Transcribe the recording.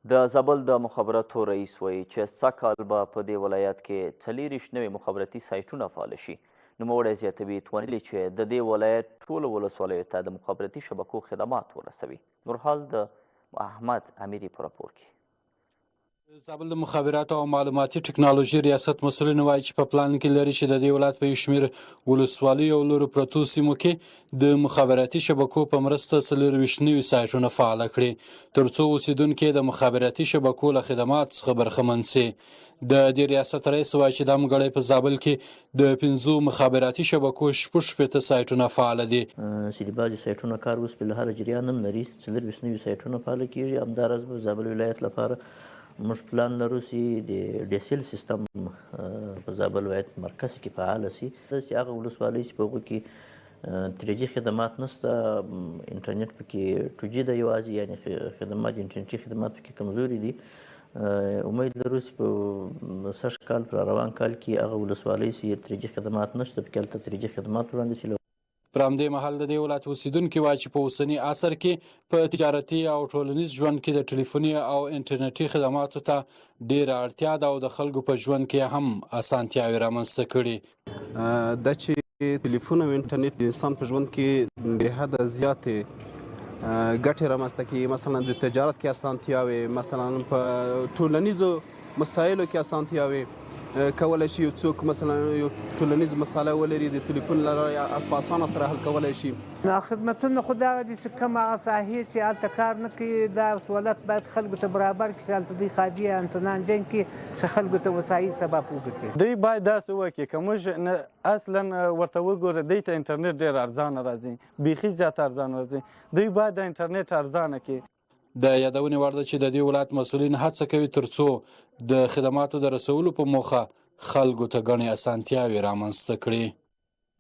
د زابل د مخابراتو رئیس وایي چې سږکال به په دې ولایت کې 40 نوي مخابراتي سایټونه فعال شي. نوموړی زیاتوي توانیدي چې د دې ولایت ټولو ولسوالیو ته د مخابراتي شبکو خدمات ورسوي. نورحال د احمد امیري په راپور کې. زابل د مخابراتو او معلوماتي ټکنالوژي ریاست مسؤلین وایي چې په پلان کې لري چې د دې ولایت په یو شمېر ولسوالیو او لرو پرتو سیمو کې د مخابراتي شبکو په مرسته 40 نوي سایټونه فعاله کړي تر څو اوسیدونکي د مخابراتي شبکو له خدمات څخه برخمن سي. د دې ریاست رئیس وایي چې دا مګړی په زابل کې د 5 مخابراتي شبکو 16 سایټونه فعال دي. چې د بعضې سایټونه کار اوس په الحال جریان هم لري 40 نوي سایټونه فعاله کېږي. همداراز به زابل ولایت لپاره موږ پلان لرو چې د ډیسل سیستم په زابل ولایت مرکز کې فعال شي. چې هغه ولسوالۍ چې په هغو کې 3G خدمات نشته، انټرنیټ پکې 2G ده یوازې، یعنې خدمات انټرنیټي خدمات پکې کمزوري دي. امید لرو چې په سږ کال په روان کال کې هغه ولسوالۍ چې 3G خدمات نشته پکې هلته 3G خدمات وړاندې شي. پر همدې مهال د دې ولایت اوسیدونکي وایي چې په اوسني عصر کې په تجارتي او ټولنیز ژوند کې د ټلیفوني او انټرنیټي خدماتو ته ډېره اړتیا ده او د خلکو په ژوند کې هم اسانتیاوې رامنځته کړي. دا چې ټلیفون او انټرنیټ د انسان په ژوند کې بې حده زیاتې ګټې رامنځته کوي. مثلا د تجارت کې اسانتیاوې، مثلا په ټولنیزو مسایلو کې اسانتیاوې کولی شي. یو څوک مثلا یو ټولنیز مسله ولري د تلیفون له لارې په اسانه سره حل کولی شي. خدمتونه خو دغه دي چې کوم هغه ساحې چې هلته کار نه کوي دا سهولت باید خلکو ته برابر کړي چې هلته دوی خادي انتنان جنګ کړي چې خلکو ته وسایل سبب وګرځي. دوی باید داسې وکړي که موږ اصلا ورته وګورو دوی ته انټرنیټ ډېر ارزانه راځي، بیخي زیات ارزانه راځي. دوی باید د انټرنیټ ارزانه کړي. د یادونې وړ ده چې د دې ولایت مسؤلین هڅه کوي تر څو د خدماتو د رسولو په موخه خلکو ته ګڼې اسانتیاوې رامنځته کړي.